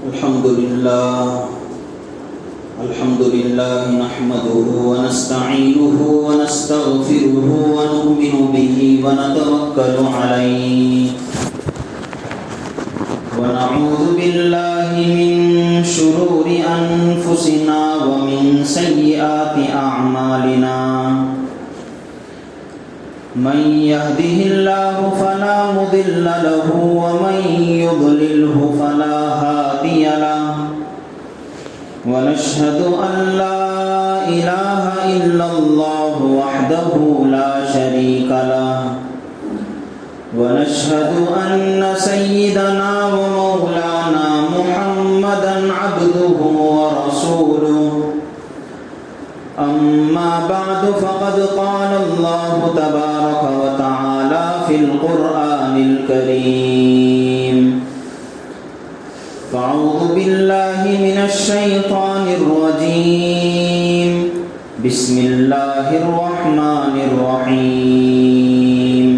الحمد لله نحمده ونستعينه ونستغفره ونؤمن به ونتوكل عليه ونعوذ بالله من شرور أنفسنا ومن سيئات أعمالنا من يهده الله فلا مضل له ومن يضلله فلا هادي له ونشهد أن لا إله إلا الله وحده لا شريك له ونشهد أن سيدنا ومولانا محمدا عبده ورسوله أما بعد فقد قال الله تبارك وتعالى في القرآن الكريم فأعوذ بالله من الشيطان الرجيم بسم الله الرحمن الرحيم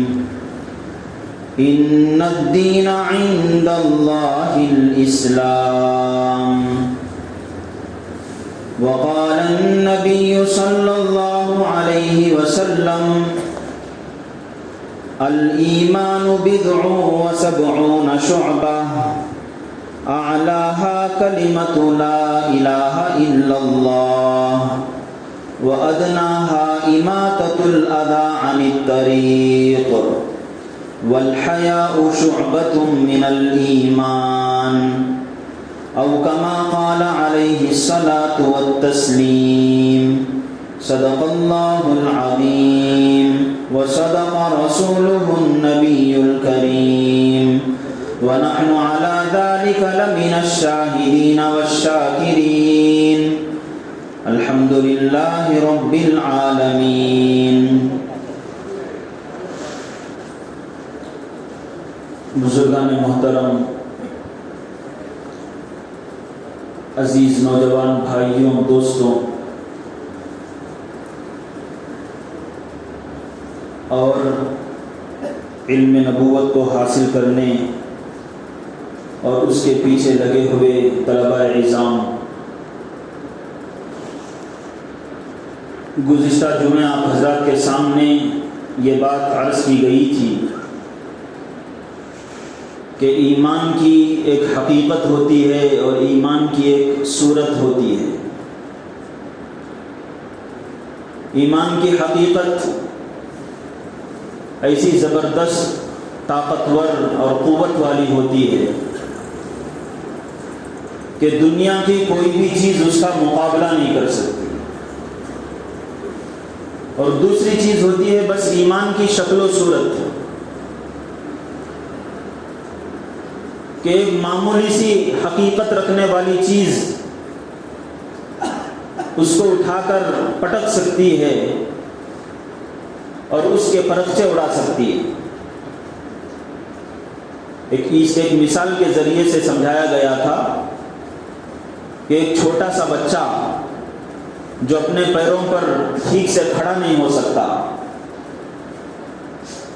إن الدين عند الله الإسلام وقال النبي صلى الله عليه وسلم الإيمان 77 شعبة أعلاها كلمة لا إله إلا الله وأدناها إماتة الأذى عن الطريق والحياء شعبة من الإيمان أو كما قال عليه الصلاة والتسليم صدق الله العظيم وصدق رسوله النبي الكريم ونحن على ذلك لمن الشاهدين والشاكرين الحمد لله رب العالمين. بزرگان محترم، عزیز نوجوان بھائیوں، دوستوں اور علم نبوت کو حاصل کرنے اور اس کے پیچھے لگے ہوئے طلبہ اعظام، گزشتہ جمعہ آپ حضرات کے سامنے یہ بات عرض کی گئی تھی کہ ایمان کی ایک حقیقت ہوتی ہے اور ایمان کی ایک صورت ہوتی ہے. ایمان کی حقیقت ایسی زبردست، طاقتور اور قوت والی ہوتی ہے کہ دنیا کی کوئی بھی چیز اس کا مقابلہ نہیں کر سکتی. اور دوسری چیز ہوتی ہے بس ایمان کی شکل و صورت، کہ ایک معمولی سی حقیقت رکھنے والی چیز اس کو اٹھا کر پٹک سکتی ہے اور اس کے پرخچے اڑا سکتی ہے. ایک مثال کے ذریعے سے سمجھایا گیا تھا کہ ایک چھوٹا سا بچہ جو اپنے پیروں پر ٹھیک سے کھڑا نہیں ہو سکتا،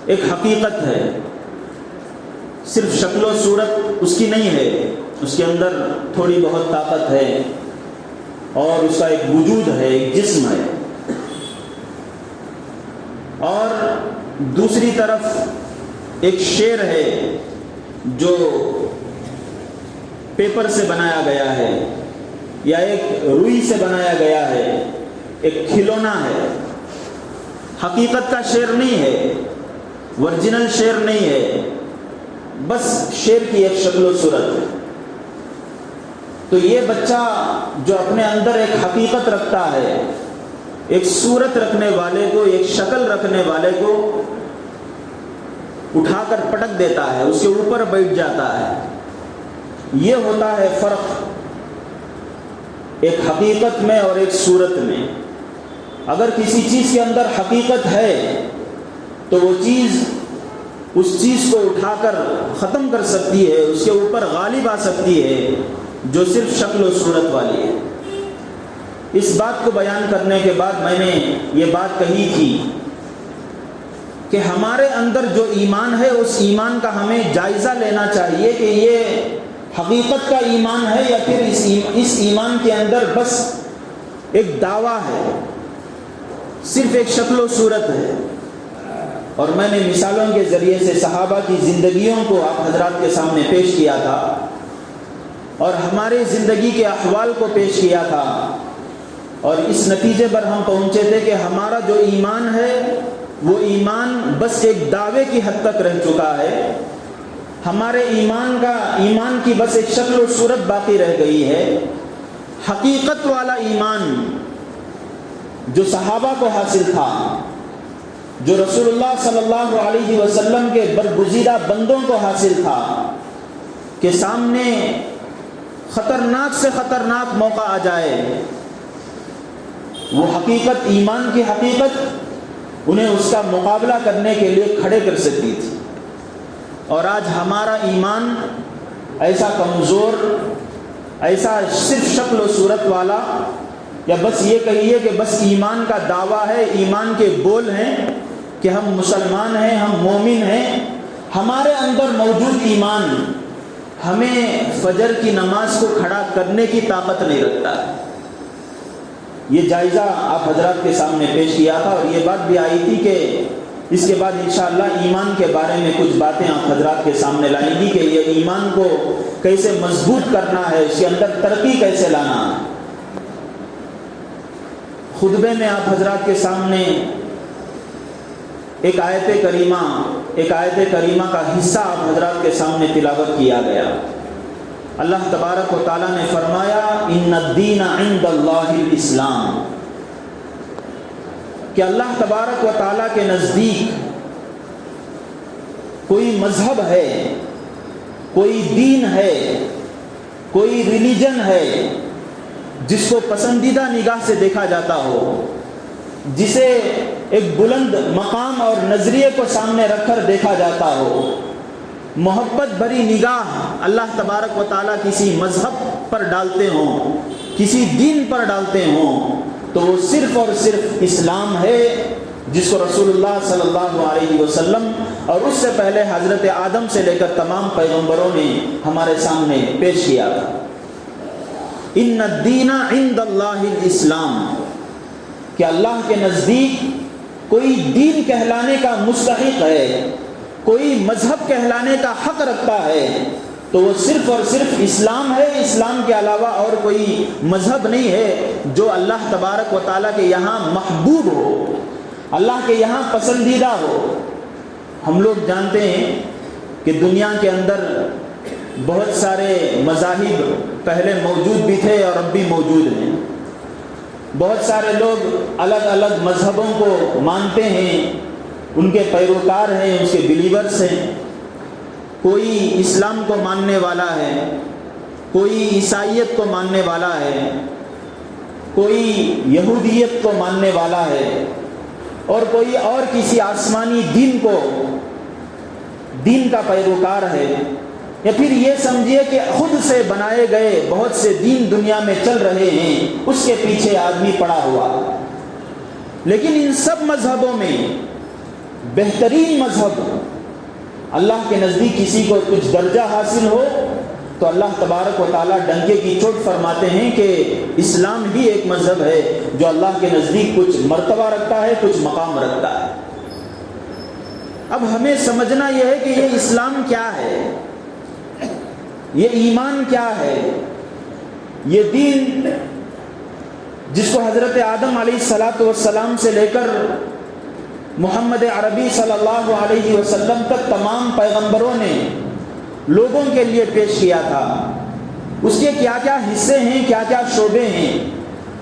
ایک حقیقت ہے، صرف شکل و صورت اس کی نہیں ہے، اس کے اندر تھوڑی بہت طاقت ہے اور اس کا ایک وجود ہے، ایک جسم ہے. اور دوسری طرف ایک شیر ہے جو پیپر سے بنایا گیا ہے یا ایک روئی سے بنایا گیا ہے، ایک کھلونا ہے، حقیقت کا شیر نہیں ہے، ورجنل شیر نہیں ہے، بس شیر کی ایک شکل و صورت ہے. تو یہ بچہ جو اپنے اندر ایک حقیقت رکھتا ہے، ایک صورت رکھنے والے کو، ایک شکل رکھنے والے کو اٹھا کر پٹک دیتا ہے، اس کے اوپر بیٹھ جاتا ہے. یہ ہوتا ہے فرق ایک حقیقت میں اور ایک صورت میں. اگر کسی چیز کے اندر حقیقت ہے تو وہ چیز اس چیز کو اٹھا کر ختم کر سکتی ہے، اس کے اوپر غالب آ سکتی ہے جو صرف شکل و صورت والی ہے. اس بات کو بیان کرنے کے بعد میں نے یہ بات کہی تھی کہ ہمارے اندر جو ایمان ہے اس ایمان کا ہمیں جائزہ لینا چاہیے کہ یہ حقیقت کا ایمان ہے یا پھر اس ایمان کے اندر بس ایک دعویٰ ہے، صرف ایک شکل و صورت ہے۔ اور میں نے مثالوں کے ذریعے سے صحابہ کی زندگیوں کو آپ حضرات کے سامنے پیش کیا تھا اور ہمارے زندگی کے احوال کو پیش کیا تھا، اور اس نتیجے پر ہم پہنچے تھے کہ ہمارا جو ایمان ہے وہ ایمان بس ایک دعوے کی حد تک رہ چکا ہے، ہمارے ایمان کی بس ایک شکل و صورت باقی رہ گئی ہے۔ حقیقت والا ایمان جو صحابہ کو حاصل تھا، جو رسول اللہ صلی اللہ علیہ وسلم کے برگزیدہ بندوں کو حاصل تھا، کہ سامنے خطرناک سے خطرناک موقع آ جائے، وہ حقیقت، ایمان کی حقیقت انہیں اس کا مقابلہ کرنے کے لیے کھڑے کر سکتی تھی۔ اور آج ہمارا ایمان ایسا کمزور، ایسا صرف شکل و صورت والا، یا بس یہ کہیے کہ بس ایمان کا دعویٰ ہے، ایمان کے بول ہیں کہ ہم مسلمان ہیں، ہم مومن ہیں، ہمارے اندر موجود ایمان ہمیں فجر کی نماز کو کھڑا کرنے کی طاقت نہیں رکھتا۔ یہ جائزہ آپ حضرات کے سامنے پیش کیا تھا، اور یہ بات بھی آئی تھی کہ اس کے بعد انشاءاللہ ایمان کے بارے میں کچھ باتیں آپ حضرات کے سامنے لائیں گی کہ یہ ایمان کو کیسے مضبوط کرنا ہے، اس کے اندر ترقی کیسے لانا ہے۔ خطبے میں آپ حضرات کے سامنے ایک آیت کریمہ کا حصہ آپ حضرات کے سامنے تلاوت کیا گیا۔ اللہ تبارک و تعالیٰ نے فرمایا ان الدین عند اللہ الاسلام، کہ اللہ تبارک و تعالیٰ کے نزدیک کوئی مذہب ہے، کوئی دین ہے، کوئی ریلیجن ہے جس کو پسندیدہ نگاہ سے دیکھا جاتا ہو، جسے ایک بلند مقام اور نظریے کو سامنے رکھ کر دیکھا جاتا ہو، محبت بھری نگاہ اللہ تبارک و تعالیٰ کسی مذہب پر ڈالتے ہوں، کسی دین پر ڈالتے ہوں، تو وہ صرف اور صرف اسلام ہے، جس کو رسول اللہ صلی اللہ علیہ وسلم اور اس سے پہلے حضرت آدم سے لے کر تمام پیغمبروں نے ہمارے سامنے پیش کیا تھا۔ ان الدین عند اللہ الاسلام، کہ اللہ کے نزدیک کوئی دین کہلانے کا مستحق ہے، کوئی مذہب کہلانے کا حق رکھتا ہے، تو وہ صرف اور صرف اسلام ہے۔ اسلام کے علاوہ اور کوئی مذہب نہیں ہے جو اللہ تبارک و تعالیٰ کے یہاں محبوب ہو، اللہ کے یہاں پسندیدہ ہو۔ ہم لوگ جانتے ہیں کہ دنیا کے اندر بہت سارے مذاہب پہلے موجود بھی تھے اور اب بھی موجود ہیں۔ بہت سارے لوگ الگ الگ مذہبوں کو مانتے ہیں، ان کے پیروکار ہیں، اس کے بلیورز ہیں۔ کوئی اسلام کو ماننے والا ہے، کوئی عیسائیت کو ماننے والا ہے، کوئی یہودیت کو ماننے والا ہے، اور کوئی اور کسی آسمانی دین کا پیروکار ہے، یا پھر یہ سمجھیے کہ خود سے بنائے گئے بہت سے دین دنیا میں چل رہے ہیں، اس کے پیچھے آدمی پڑا ہوا۔ لیکن ان سب مذہبوں میں بہترین مذہب، اللہ کے نزدیک کسی کو کچھ درجہ حاصل ہو تو اللہ تبارک و تعالیٰ ڈنکے کی چوٹ فرماتے ہیں کہ اسلام ہی ایک مذہب ہے جو اللہ کے نزدیک کچھ مرتبہ رکھتا ہے، کچھ مقام رکھتا ہے۔ اب ہمیں سمجھنا یہ ہے کہ یہ اسلام کیا ہے، یہ ایمان کیا ہے، یہ دین جس کو حضرت آدم علیہ السلام سے لے کر محمد عربی صلی اللہ علیہ وسلم تک تمام پیغمبروں نے لوگوں کے لیے پیش کیا تھا، اس کے کیا کیا حصے ہیں، کیا کیا شعبے ہیں،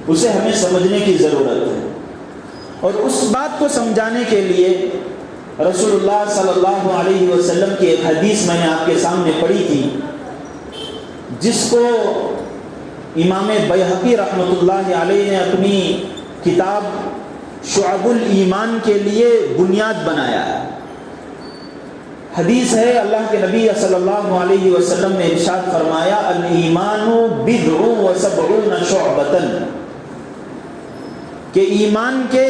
اسے ہمیں سمجھنے کی ضرورت ہے۔ اور اس بات کو سمجھانے کے لیے رسول اللہ صلی اللہ علیہ وسلم کی ایک حدیث میں نے آپ کے سامنے پڑھی تھی، جس کو امام بیہقی رحمۃ اللہ علیہ نے اپنی کتاب شعب الایمان کے لیے بنیاد بنایا ہے۔ حدیث ہے، اللہ کے نبی صلی اللہ علیہ وسلم نے ارشاد فرمایا الایمان بضع و سبعون شعبۃ، کہ ایمان کے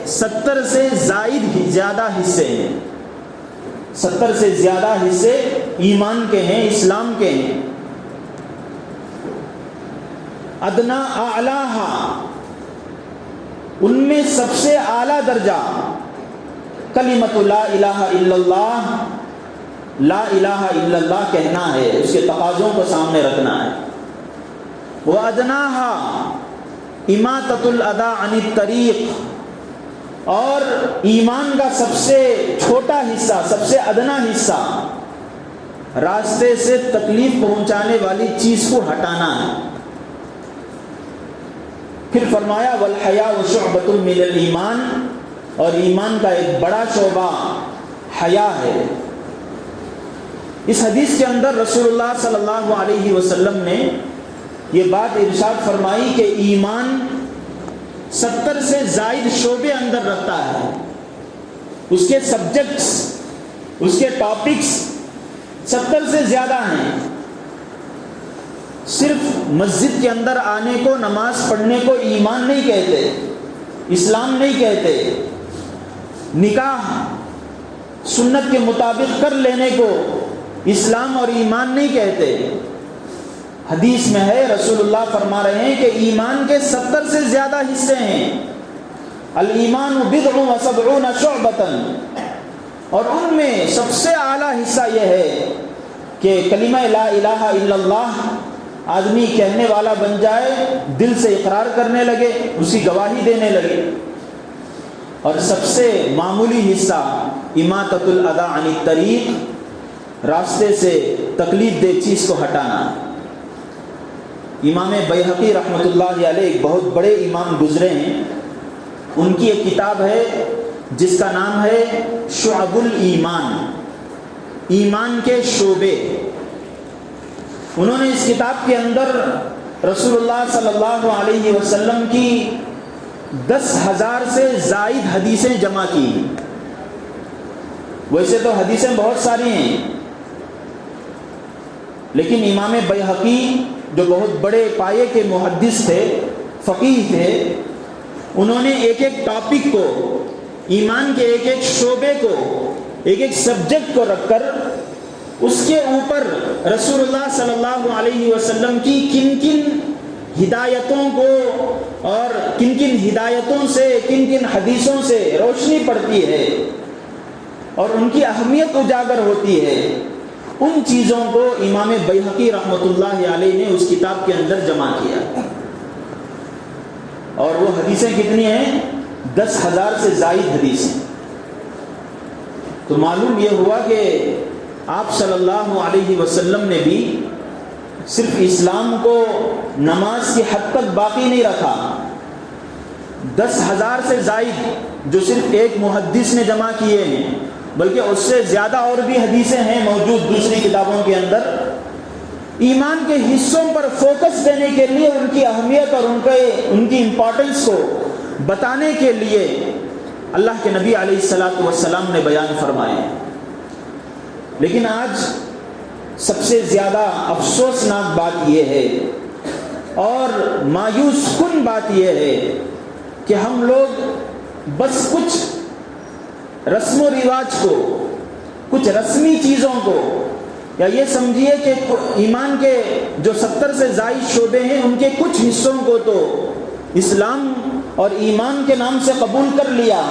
70 سے زیادہ حصے ہیں، 70 سے زیادہ حصے ایمان کے ہیں، اسلام کے ہیں۔ ادنا اعلیٰ، ان میں سب سے اعلیٰ درجہ کلمۃ لا الہ الا اللہ، لا الہ الا اللہ کہنا ہے، اس کے تقاضوں کو سامنے رکھنا ہے۔ وَأَدْنَاهَا إِمَاطَةُ الْأَذَىٰ عَنِ الطَّرِيقِ، اور ایمان کا سب سے چھوٹا حصہ، سب سے ادنا حصہ راستے سے تکلیف پہنچانے والی چیز کو ہٹانا ہے۔ پھر فرمایا وَالْحَيَاءُ شُعْبَةٌ مِّنَ الْإِيمَانِ، اور ایمان کا ایک بڑا شعبہ حیا ہے۔ اس حدیث کے اندر رسول اللہ صلی اللہ علیہ وسلم نے یہ بات ارشاد فرمائی کہ ایمان 70 سے زائد شعبے اندر رکھتا ہے، اس کے سبجیکٹس، اس کے ٹاپکس 70 سے زیادہ ہیں۔ صرف مسجد کے اندر آنے کو، نماز پڑھنے کو ایمان نہیں کہتے، اسلام نہیں کہتے، نکاح سنت کے مطابق کر لینے کو اسلام اور ایمان نہیں کہتے۔ حدیث میں ہے، رسول اللہ فرما رہے ہیں کہ ایمان کے 70 سے زیادہ حصے ہیں۔ الایمان بضع و سبعون شعبۃ، اور ان میں سب سے اعلیٰ حصہ یہ ہے کہ کلمہ لا الہ الا اللہ آدمی کہنے والا بن جائے، دل سے اقرار کرنے لگے، اس کی گواہی دینے لگے۔ اور سب سے معمولی حصہ اماطۃ الاذی عن الطریق، راستے سے تکلیف دہ چیز کو ہٹانا۔ امام بیہقی رحمۃ اللہ علیہ ایک بہت بڑے امام گزرے ہیں، ان کی ایک کتاب ہے جس کا نام ہے شعب الایمان، ایمان کے شعبے۔ انہوں نے اس کتاب کے اندر رسول اللہ صلی اللہ علیہ وسلم کی 10,000 سے زائد حدیثیں جمع کی۔ ویسے تو حدیثیں بہت ساری ہیں، لیکن امام بیہقی جو بہت بڑے پائے کے محدث تھے، فقیہ تھے، انہوں نے ایک ایک ٹاپک کو، ایمان کے ایک ایک شعبے کو، ایک ایک سبجیکٹ کو رکھ کر اس کے اوپر رسول اللہ صلی اللہ علیہ وسلم کی کن کن ہدایتوں کو اور کن کن ہدایتوں سے، کن کن حدیثوں سے روشنی پڑتی ہے اور ان کی اہمیت اجاگر ہوتی ہے، ان چیزوں کو امام بیہقی رحمۃ اللہ علیہ نے اس کتاب کے اندر جمع کیا۔ اور وہ حدیثیں کتنی ہیں؟ 10,000 سے زائد حدیثیں۔ تو معلوم یہ ہوا کہ آپ صلی اللہ علیہ وسلم نے بھی صرف اسلام کو نماز کی حد تک باقی نہیں رکھا۔ 10,000 سے زائد جو صرف ایک محدث نے جمع کیے ہیں، بلکہ اس سے زیادہ اور بھی حدیثیں ہیں موجود دوسری کتابوں کے اندر، ایمان کے حصوں پر فوکس دینے کے لیے، ان کی اہمیت اور ان کی امپورٹنس کو بتانے کے لیے اللہ کے نبی علیہ الصلاۃ والسلام نے بیان فرمائے۔ لیکن آج سب سے زیادہ افسوسناک بات یہ ہے اور مایوس کن بات یہ ہے کہ ہم لوگ بس کچھ رسم و رواج کو، کچھ رسمی چیزوں کو، یا یہ سمجھیے کہ ایمان کے جو 70 سے زائد شعبے ہیں ان کے کچھ حصوں کو تو اسلام اور ایمان کے نام سے قبول کر لیا،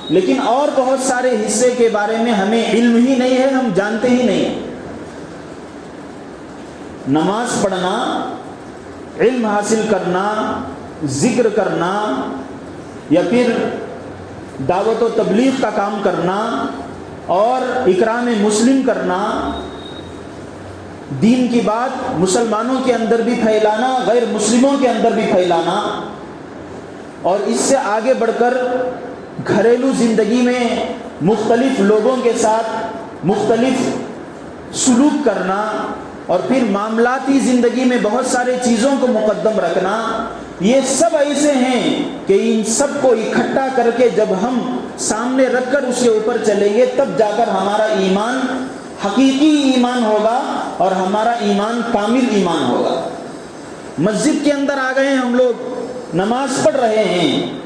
لیکن اور بہت سارے حصے کے بارے میں ہمیں علم ہی نہیں ہے، ہم جانتے ہی نہیں۔ نماز پڑھنا، علم حاصل کرنا، ذکر کرنا، یا پھر دعوت و تبلیغ کا کام کرنا اور اکرام مسلم کرنا، دین کی بات مسلمانوں کے اندر بھی پھیلانا، غیر مسلموں کے اندر بھی پھیلانا، اور اس سے آگے بڑھ کر گھریلو زندگی میں مختلف لوگوں کے ساتھ مختلف سلوک کرنا، اور پھر معاملاتی زندگی میں بہت سارے چیزوں کو مقدم رکھنا، یہ سب ایسے ہیں کہ ان سب کو اکٹھا کر کے جب ہم سامنے رکھ کر اس کے اوپر چلیں گے، تب جا کر ہمارا ایمان حقیقی ایمان ہوگا اور ہمارا ایمان کامل ایمان ہوگا۔ مسجد کے اندر آ گئے ہم لوگ، نماز پڑھ رہے ہیں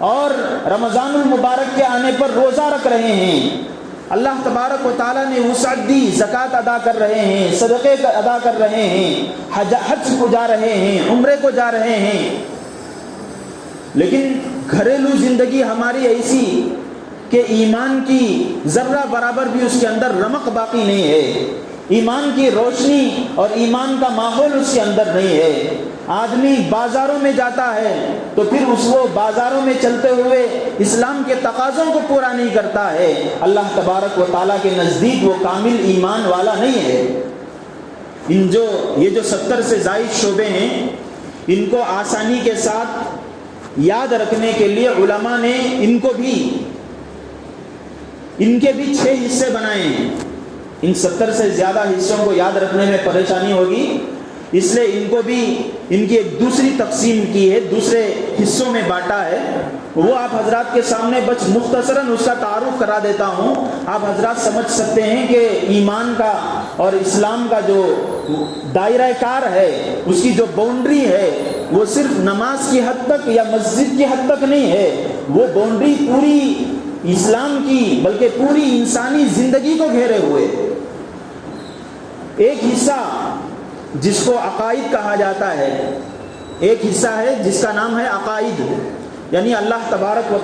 اور رمضان المبارک کے آنے پر روزہ رکھ رہے ہیں، اللہ تبارک و تعالیٰ نے وسعت دی، زکوٰۃ ادا کر رہے ہیں، صدقے ادا کر رہے ہیں، حج کو جا رہے ہیں، عمرے کو جا رہے ہیں، لیکن گھریلو زندگی ہماری ایسی کہ ایمان کی ذرہ برابر بھی اس کے اندر رمق باقی نہیں ہے، ایمان کی روشنی اور ایمان کا ماحول اس کے اندر نہیں ہے۔ آدمی بازاروں میں جاتا ہے تو پھر وہ بازاروں میں چلتے ہوئے اسلام کے تقاضوں کو پورا نہیں کرتا ہے، اللہ تبارک و تعالیٰ کے نزدیک وہ کامل ایمان والا نہیں ہے۔ یہ جو 70 سے زائد شعبے ہیں، ان کو آسانی کے ساتھ یاد رکھنے کے لیے علماء نے ان کے بھی 6 حصے بنائے ہیں۔ ان 70 سے زیادہ حصوں کو یاد رکھنے میں پریشانی ہوگی، اس لیے ان کو بھی ان کی ایک دوسری تقسیم کی ہے، دوسرے حصوں میں بانٹا ہے۔ وہ آپ حضرات کے سامنے بس مختصراً اس کا تعارف کرا دیتا ہوں، آپ حضرات سمجھ سکتے ہیں کہ ایمان کا اور اسلام کا جو دائرہ کار ہے، اس کی جو باؤنڈری ہے، وہ صرف نماز کی حد تک یا مسجد کی حد تک نہیں ہے، وہ باؤنڈری پوری اسلام کی بلکہ پوری انسانی زندگی کو گھیرے ہوئے۔ ایک حصہ جس کو عقائد کہا جاتا ہے، ایک حصہ ہے جس کا نام ہے عقائد، یعنی اللہ تبارک و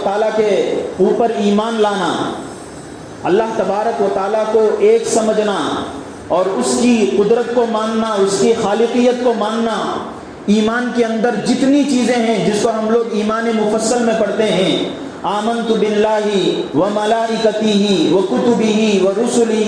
تعالیٰ کے اوپر ایمان لانا، اللہ تبارک و تعالیٰ کو ایک سمجھنا اور اس کی قدرت کو ماننا، اس کی خالقیت کو ماننا۔ ایمان کے اندر جتنی چیزیں ہیں جس کو ہم لوگ ایمان مفصل میں پڑھتے ہیں، آمنت باللہ وملائکتہ وکتبہ ورسلہ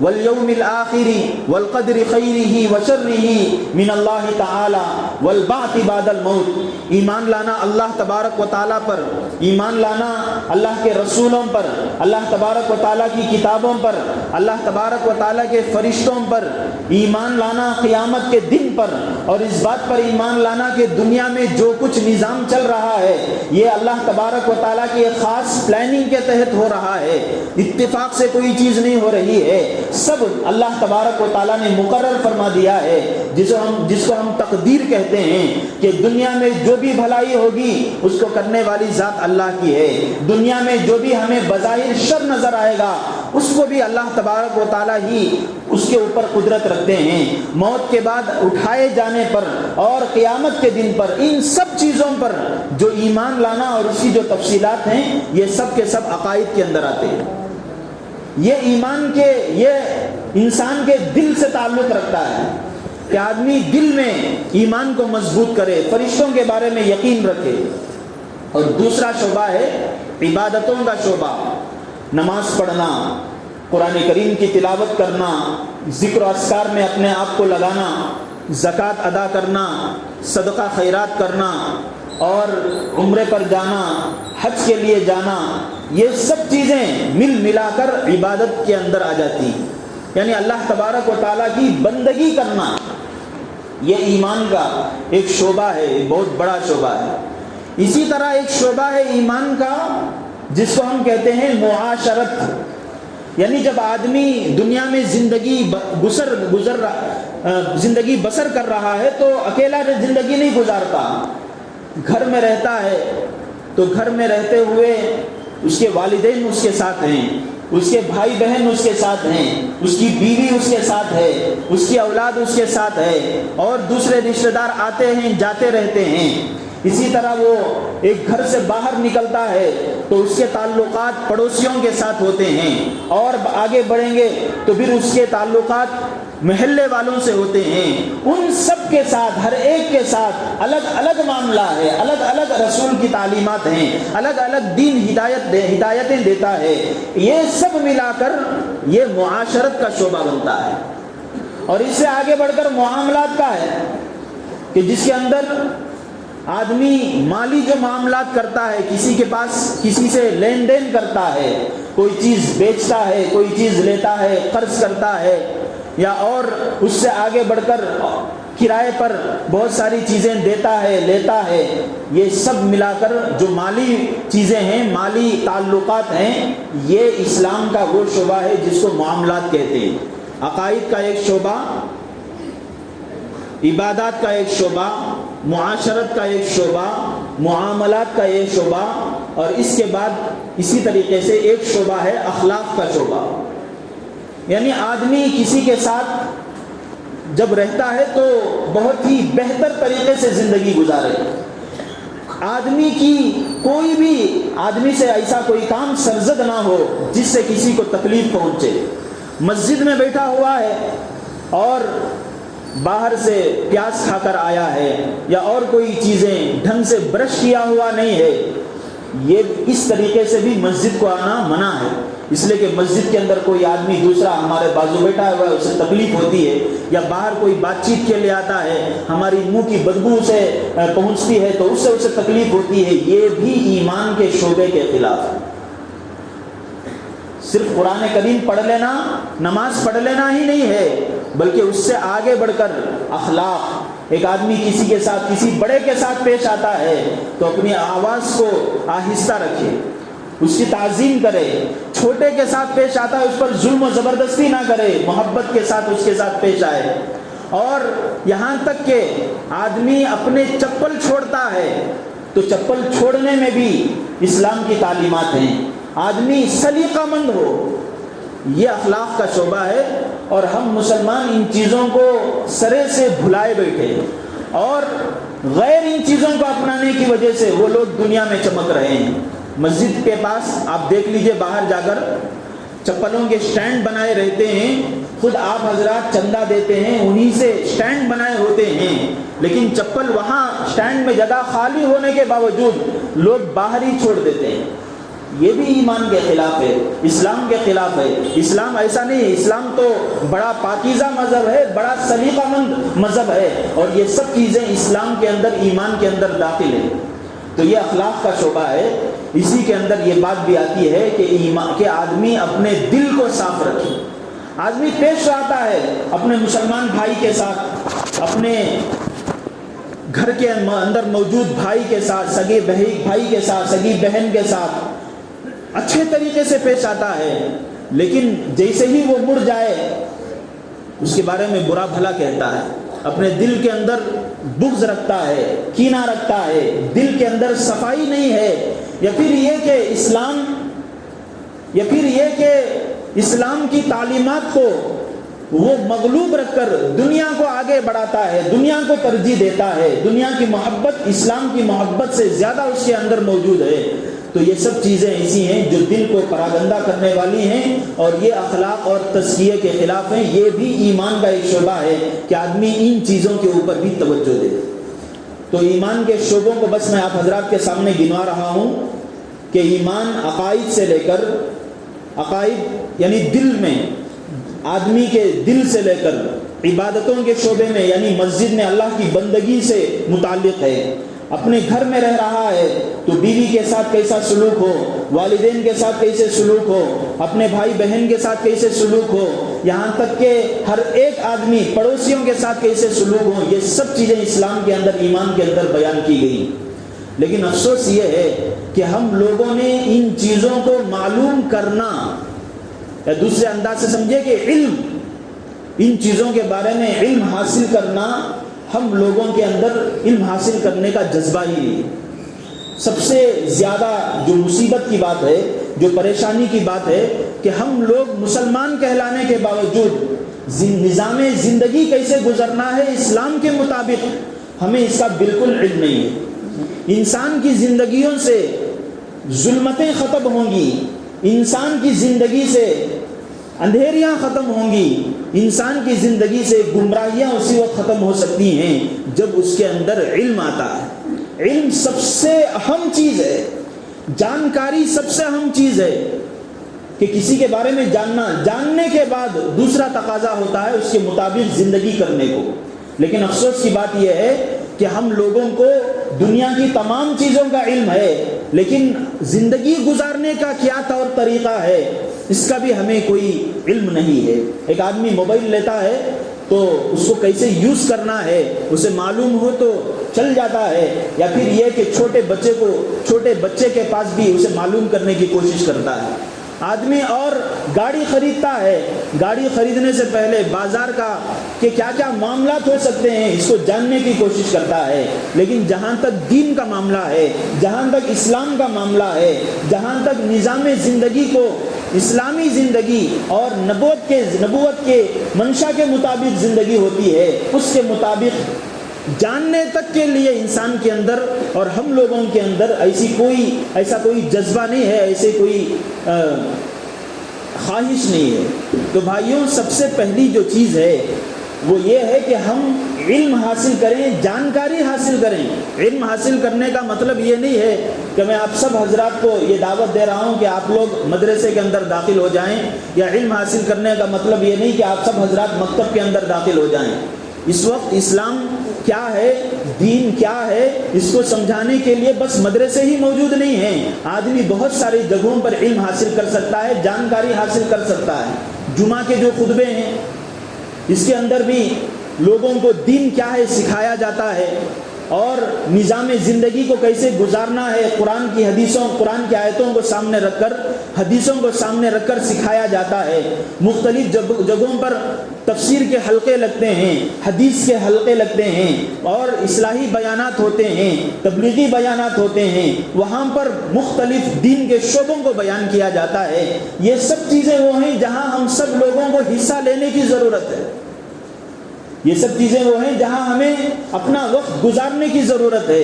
والیوم الآخر والقدر خیرہ وشرہ من اللہ تعالی والبعث بعد الموت۔ ایمان لانا اللہ تبارک و تعالیٰ پر، ایمان لانا اللہ کے رسولوں پر، اللہ تبارک و تعالیٰ کی کتابوں پر، اللہ تبارک و تعالیٰ کے فرشتوں پر، ایمان لانا قیامت کے دن پر، اور اس بات پر ایمان لانا کہ دنیا میں جو کچھ نظام چل رہا ہے یہ اللہ تبارک و تعالیٰ کی ایک خاص پلاننگ کے تحت ہو رہا ہے، اتفاق سے کوئی چیز نہیں ہو رہی ہے، سب اللہ تبارک و تعالیٰ نے مقرر فرما دیا ہے، جس کو ہم تقدیر کہتے ہیں کہ دنیا میں جو بھی بھلائی ہوگی اس کو کرنے والی ذات اللہ کی ہے، دنیا میں جو بھی ہمیں بظاہر شر نظر آئے گا اس کو بھی اللہ تبارک و تعالیٰ ہی اس کے اوپر قدرت رکھتے ہیں۔ موت کے بعد اٹھائے جانے پر اور قیامت کے دن پر، ان سب چیزوں پر جو ایمان لانا اور اس کی جو تفصیلات ہیں یہ سب کے سب عقائد کے اندر آتے ہیں۔ یہ انسان کے دل سے تعلق رکھتا ہے کہ آدمی دل میں ایمان کو مضبوط کرے، فرشتوں کے بارے میں یقین رکھے۔ اور دوسرا شعبہ ہے عبادتوں کا شعبہ، نماز پڑھنا، قرآن کریم کی تلاوت کرنا، ذکر و اذکار میں اپنے آپ کو لگانا، زکوٰۃ ادا کرنا، صدقہ خیرات کرنا، اور عمرے پر جانا، حج کے لیے جانا، یہ سب چیزیں ملا کر عبادت کے اندر آ جاتی، یعنی اللہ تبارک و تعالیٰ کی بندگی کرنا، یہ ایمان کا ایک شعبہ ہے، ایک بہت بڑا شعبہ ہے۔ اسی طرح ایک شعبہ ہے ایمان کا جس کو ہم کہتے ہیں معاشرت، یعنی جب آدمی دنیا میں زندگی بسر کر رہا ہے تو اکیلا زندگی نہیں گزارتا، گھر میں رہتا ہے تو گھر میں رہتے ہوئے اس کے والدین اس کے ساتھ ہیں، اس کے بھائی بہن اس کے ساتھ ہیں، اس کی بیوی اس کے ساتھ ہے، اس کی اولاد اس کے ساتھ ہے، اور دوسرے رشتہ دار آتے ہیں جاتے رہتے ہیں۔ اسی طرح وہ ایک گھر سے باہر نکلتا ہے تو اس کے تعلقات پڑوسیوں کے ساتھ ہوتے ہیں، اور آگے بڑھیں گے تو پھر اس کے تعلقات محلے والوں سے ہوتے ہیں۔ ان سب کے ساتھ، ہر ایک کے ساتھ الگ الگ معاملہ ہے، الگ الگ رسول کی تعلیمات ہیں، الگ الگ دین ہدایتیں دیتا ہے، یہ سب ملا کر یہ معاشرت کا شعبہ بنتا ہے۔ اور اس سے آگے بڑھ کر معاملات کا ہے کہ جس کے اندر آدمی مالی جو معاملات کرتا ہے، کسی کے پاس کسی سے لین دین کرتا ہے، کوئی چیز بیچتا ہے، کوئی چیز لیتا ہے، قرض کرتا ہے، یا اور اس سے آگے بڑھ کر کرائے پر بہت ساری چیزیں دیتا ہے لیتا ہے، یہ سب ملا کر جو مالی چیزیں ہیں، مالی تعلقات ہیں، یہ اسلام کا وہ شعبہ ہے جس کو معاملات کہتے ہیں۔ عقائد کا ایک شعبہ، عبادات کا ایک شعبہ، معاشرت کا ایک شعبہ، معاملات کا ایک شعبہ، اور اس کے بعد اسی طریقے سے ایک شعبہ ہے اخلاق کا شعبہ، یعنی آدمی کسی کے ساتھ جب رہتا ہے تو بہت ہی بہتر طریقے سے زندگی گزارے، آدمی کی کوئی بھی آدمی سے ایسا کوئی کام سرزد نہ ہو جس سے کسی کو تکلیف پہنچے۔ مسجد میں بیٹھا ہوا ہے اور باہر سے پیاز کھا کر آیا ہے یا اور کوئی چیزیں ڈھنگ سے برش کیا ہوا نہیں ہے، یہ اس طریقے سے بھی مسجد کو آنا منع ہے، اس لیے کہ مسجد کے اندر کوئی آدمی دوسرا ہمارے بازو بیٹھا ہوا ہے، اسے تکلیف ہوتی ہے، یا باہر کوئی بات چیت کے لیے آتا ہے، ہماری منہ کی بدبو اسے پہنچتی ہے تو اس سے اسے تکلیف ہوتی ہے، یہ بھی ایمان کے شعبے کے خلاف ہے۔ صرف قرآن کریم پڑھ لینا، نماز پڑھ لینا ہی نہیں ہے، بلکہ اس سے آگے بڑھ کر اخلاق، ایک آدمی کسی کے ساتھ کسی بڑے کے ساتھ پیش آتا ہے تو اپنی آواز کو آہستہ رکھے، اس کی تعظیم کرے، چھوٹے کے ساتھ پیش آتا ہے اس پر ظلم و زبردستی نہ کرے، محبت کے ساتھ اس کے ساتھ پیش آئے، اور یہاں تک کہ آدمی اپنے چپل چھوڑتا ہے تو چپل چھوڑنے میں بھی اسلام کی تعلیمات ہیں، آدمی سلیقہ مند ہو، یہ اخلاق کا شعبہ ہے، اور ہم مسلمان ان چیزوں کو سرے سے بھلائے بیٹھے، اور غیر ان چیزوں کو اپنانے کی وجہ سے وہ لوگ دنیا میں چمک رہے ہیں۔ مسجد کے پاس آپ دیکھ لیجئے، باہر جا کر چپلوں کے سٹینڈ بنائے رہتے ہیں، خود آپ حضرات چندہ دیتے ہیں، انہی سے سٹینڈ بنائے ہوتے ہیں، لیکن چپل وہاں سٹینڈ میں جگہ خالی ہونے کے باوجود لوگ باہر ہی چھوڑ دیتے ہیں، یہ بھی ایمان کے خلاف ہے، اسلام کے خلاف ہے۔ اسلام ایسا نہیں ہے، اسلام تو بڑا پاکیزہ مذہب ہے، بڑا سلیقہ مند مذہب ہے، اور یہ سب چیزیں اسلام کے اندر، ایمان کے اندر داخل ہیں۔ تو یہ اخلاق کا شعبہ ہے، اسی کے اندر یہ بات بھی آتی ہے کہ آدمی اپنے دل کو صاف رکھے، آدمی پیش آتا ہے اپنے مسلمان بھائی کے ساتھ، اپنے گھر کے اندر موجود بھائی کے ساتھ، سگے بھائی کے ساتھ، سگی بہن کے ساتھ اچھے طریقے سے پیش آتا ہے، لیکن جیسے ہی وہ مڑ جائے اس کے بارے میں برا بھلا کہتا ہے، اپنے دل کے اندر بغض رکھتا ہے، کینہ رکھتا ہے، دل کے اندر صفائی نہیں ہے، یا پھر یہ کہ اسلام کی تعلیمات کو وہ مغلوب رکھ کر دنیا کو آگے بڑھاتا ہے، دنیا کو ترجیح دیتا ہے، دنیا کی محبت اسلام کی محبت سے زیادہ اس کے اندر موجود ہے، تو یہ سب چیزیں ایسی ہیں جو دل کو پراگندہ کرنے والی ہیں، اور یہ اخلاق اور تزکیے کے خلاف ہیں۔ یہ بھی ایمان کا ایک شعبہ ہے کہ آدمی ان چیزوں کے اوپر بھی توجہ دے۔ تو ایمان کے شعبوں کو بس میں آپ حضرات کے سامنے گنوا رہا ہوں کہ ایمان عقائد سے لے کر، عقائد یعنی دل میں، آدمی کے دل سے لے کر عبادتوں کے شعبے میں، یعنی مسجد میں اللہ کی بندگی سے متعلق ہے، اپنے گھر میں رہ رہا ہے تو بیوی کے ساتھ کیسا سلوک ہو، والدین کے ساتھ کیسے سلوک ہو، اپنے بھائی بہن کے ساتھ کیسے سلوک ہو، یہاں تک کہ ہر ایک آدمی پڑوسیوں کے ساتھ کیسے سلوک ہو، یہ سب چیزیں اسلام کے اندر، ایمان کے اندر بیان کی گئی۔ لیکن افسوس یہ ہے کہ ہم لوگوں نے ان چیزوں کو معلوم کرنا، یا دوسرے انداز سے سمجھے کہ علم، ان چیزوں کے بارے میں علم حاصل کرنا، ہم لوگوں کے اندر علم حاصل کرنے کا جذبہ ہی نہیں۔ سب سے زیادہ جو مصیبت کی بات ہے، جو پریشانی کی بات ہے کہ ہم لوگ مسلمان کہلانے کے باوجود نظام زندگی کیسے گزرنا ہے اسلام کے مطابق، ہمیں اس کا بالکل علم نہیں ہے۔ انسان کی زندگیوں سے ظلمتیں ختم ہوں گی، انسان کی زندگی سے اندھیریاں ختم ہوں گی، انسان کی زندگی سے گمراہیاں اسی وقت ختم ہو سکتی ہیں جب اس کے اندر علم آتا ہے۔ علم سب سے اہم چیز ہے، جانکاری سب سے اہم چیز ہے کہ کسی کے بارے میں جاننے کے بعد دوسرا تقاضا ہوتا ہے اس کے مطابق زندگی کرنے کو۔ لیکن افسوس کی بات یہ ہے کہ ہم لوگوں کو دنیا کی تمام چیزوں کا علم ہے، لیکن زندگی گزارنے کا کیا طور طریقہ ہے اس کا بھی ہمیں کوئی علم نہیں ہے۔ ایک آدمی موبائل لیتا ہے تو اس کو کیسے یوز کرنا ہے اسے معلوم ہو تو چل جاتا ہے، یا پھر یہ کہ چھوٹے بچے کے پاس بھی اسے معلوم کرنے کی کوشش کرتا ہے۔ آدمی اور گاڑی خریدتا ہے، گاڑی خریدنے سے پہلے بازار کا کہ کیا کیا معاملات ہو سکتے ہیں اس کو جاننے کی کوشش کرتا ہے، لیکن جہاں تک دین کا معاملہ ہے، جہاں تک اسلام کا معاملہ ہے، جہاں تک نظام زندگی کو اسلامی زندگی اور نبوت کے منشا کے مطابق زندگی ہوتی ہے، اس کے مطابق جاننے تک کے لیے انسان کے اندر اور ہم لوگوں کے اندر ایسا کوئی جذبہ نہیں ہے، ایسے کوئی خواہش نہیں ہے۔ تو بھائیوں، سب سے پہلی جو چیز ہے وہ یہ ہے کہ ہم علم حاصل کریں، جانکاری حاصل کریں۔ علم حاصل کرنے کا مطلب یہ نہیں ہے کہ میں آپ سب حضرات کو یہ دعوت دے رہا ہوں کہ آپ لوگ مدرسے کے اندر داخل ہو جائیں، یا علم حاصل کرنے کا مطلب یہ نہیں کہ آپ سب حضرات مکتب کے اندر داخل ہو جائیں۔ اس وقت اسلام کیا ہے، دین کیا ہے، اس کو سمجھانے کے لیے بس مدرسے ہی موجود نہیں ہیں، آدمی بہت ساری جگہوں پر علم حاصل کر سکتا ہے، جانکاری حاصل کر سکتا ہے۔ جمعہ کے جو خطبے ہیں اس کے اندر بھی لوگوں کو دین کیا ہے سکھایا جاتا ہے، اور نظام زندگی کو کیسے گزارنا ہے قرآن کی آیتوں کو سامنے رکھ کر، حدیثوں کو سامنے رکھ کر سکھایا جاتا ہے۔ مختلف جگہوں پر تفسیر کے حلقے لگتے ہیں، حدیث کے حلقے لگتے ہیں، اور اصلاحی بیانات ہوتے ہیں، تبلیغی بیانات ہوتے ہیں، وہاں پر مختلف دین کے شعبوں کو بیان کیا جاتا ہے۔ یہ سب چیزیں وہ ہیں جہاں ہم سب لوگوں کو حصہ لینے کی ضرورت ہے، یہ سب چیزیں وہ ہیں جہاں ہمیں اپنا وقت گزارنے کی ضرورت ہے۔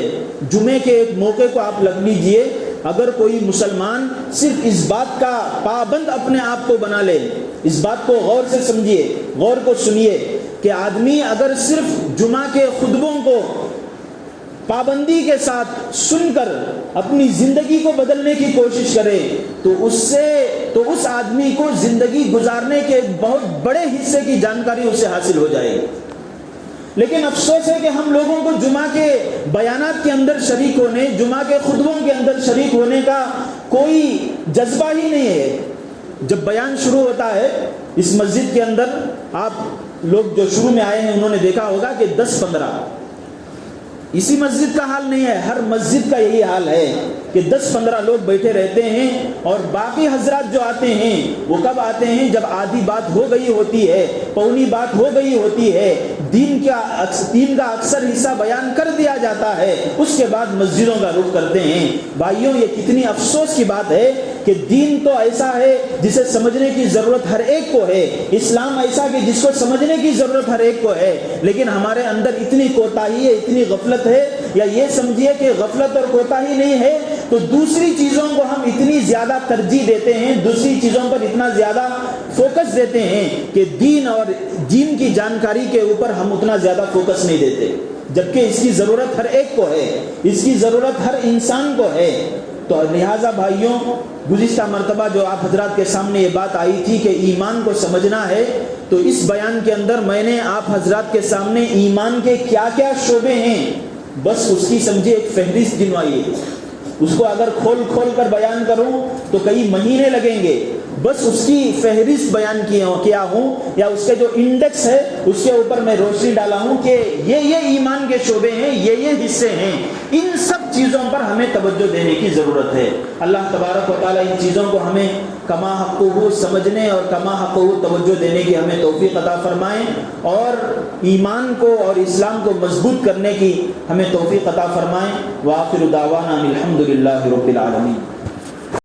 جمعے کے ایک موقع کو آپ لگ لیجئے، اگر کوئی مسلمان صرف اس بات کا پابند اپنے آپ کو بنا لے، اس بات کو غور سے سمجھیے، غور کو سنیے، کہ آدمی اگر صرف جمعہ کے خطبوں کو پابندی کے ساتھ سن کر اپنی زندگی کو بدلنے کی کوشش کرے تو اس آدمی کو زندگی گزارنے کے ایک بہت بڑے حصے کی جانکاری اسے حاصل ہو جائے گی۔ لیکن افسوس ہے کہ ہم لوگوں کو جمعہ کے بیانات کے اندر شریک ہونے، جمعہ کے خطبوں کے اندر شریک ہونے کا کوئی جذبہ ہی نہیں ہے۔ جب بیان شروع ہوتا ہے اس مسجد کے اندر، آپ لوگ جو شروع میں آئے ہیں انہوں نے دیکھا ہوگا کہ 10-15، اسی مسجد کا حال نہیں ہے، ہر مسجد کا یہی حال ہے کہ 10-15 لوگ بیٹھے رہتے ہیں، اور باقی حضرات جو آتے ہیں وہ کب آتے ہیں؟ جب آدھی بات ہو گئی ہوتی ہے، پوری بات ہو گئی ہوتی ہے، دین کا اکثر حصہ بیان کر دیا جاتا ہے، اس کے بعد مسجدوں کا رخ کرتے ہیں۔ بھائیوں، یہ کتنی افسوس کی بات ہے کہ دین تو ایسا ہے جسے سمجھنے کی ضرورت ہر ایک کو ہے، اسلام ایسا کہ جس کو سمجھنے کی ضرورت ہر ایک کو ہے، لیکن ہمارے اندر اتنی کوتاہی ہے، اتنی غفلت ہے، یا یہ سمجھیے کہ غفلت اور کوتاہی نہیں ہے تو دوسری چیزوں کو ہم اتنی زیادہ ترجیح دیتے ہیں، دوسری چیزوں پر اتنا زیادہ فوکس دیتے ہیں کہ دین اور دین کی جانکاری کے اوپر ہم اتنا زیادہ فوکس نہیں دیتے، جبکہ اس کی ضرورت ہر ایک کو ہے، اس کی ضرورت ہر انسان کو ہے۔ تو لہٰذا بھائیوں، گزشتہ مرتبہ جو آپ حضرات کے سامنے یہ بات آئی تھی کہ ایمان کو سمجھنا ہے، تو اس بیان کے اندر میں نے آپ حضرات کے سامنے ایمان کے کیا کیا شعبے ہیں بس اس کی سمجھے ایک فہرست گنوائی ہے۔ اس کو اگر کھول کر بیان کروں تو کئی مہینے لگیں گے، بس اس کی فہرست بیان کیا ہوں، یا اس کے جو انڈیکس ہے اس کے اوپر میں روشنی ڈالا ہوں کہ یہ ایمان کے شعبے ہیں، یہ حصے ہیں، ان سب چیزوں پر ہمیں توجہ دینے کی ضرورت ہے۔ اللہ تبارک و تعالیٰ ان چیزوں کو ہمیں کما حقہ سمجھنے اور کما حقہ توجہ دینے کی ہمیں توفیق عطا فرمائیں، اور ایمان کو اور اسلام کو مضبوط کرنے کی ہمیں توفیق عطا فرمائیں۔ وآخر دعوانا الحمدللہ رب العالمین۔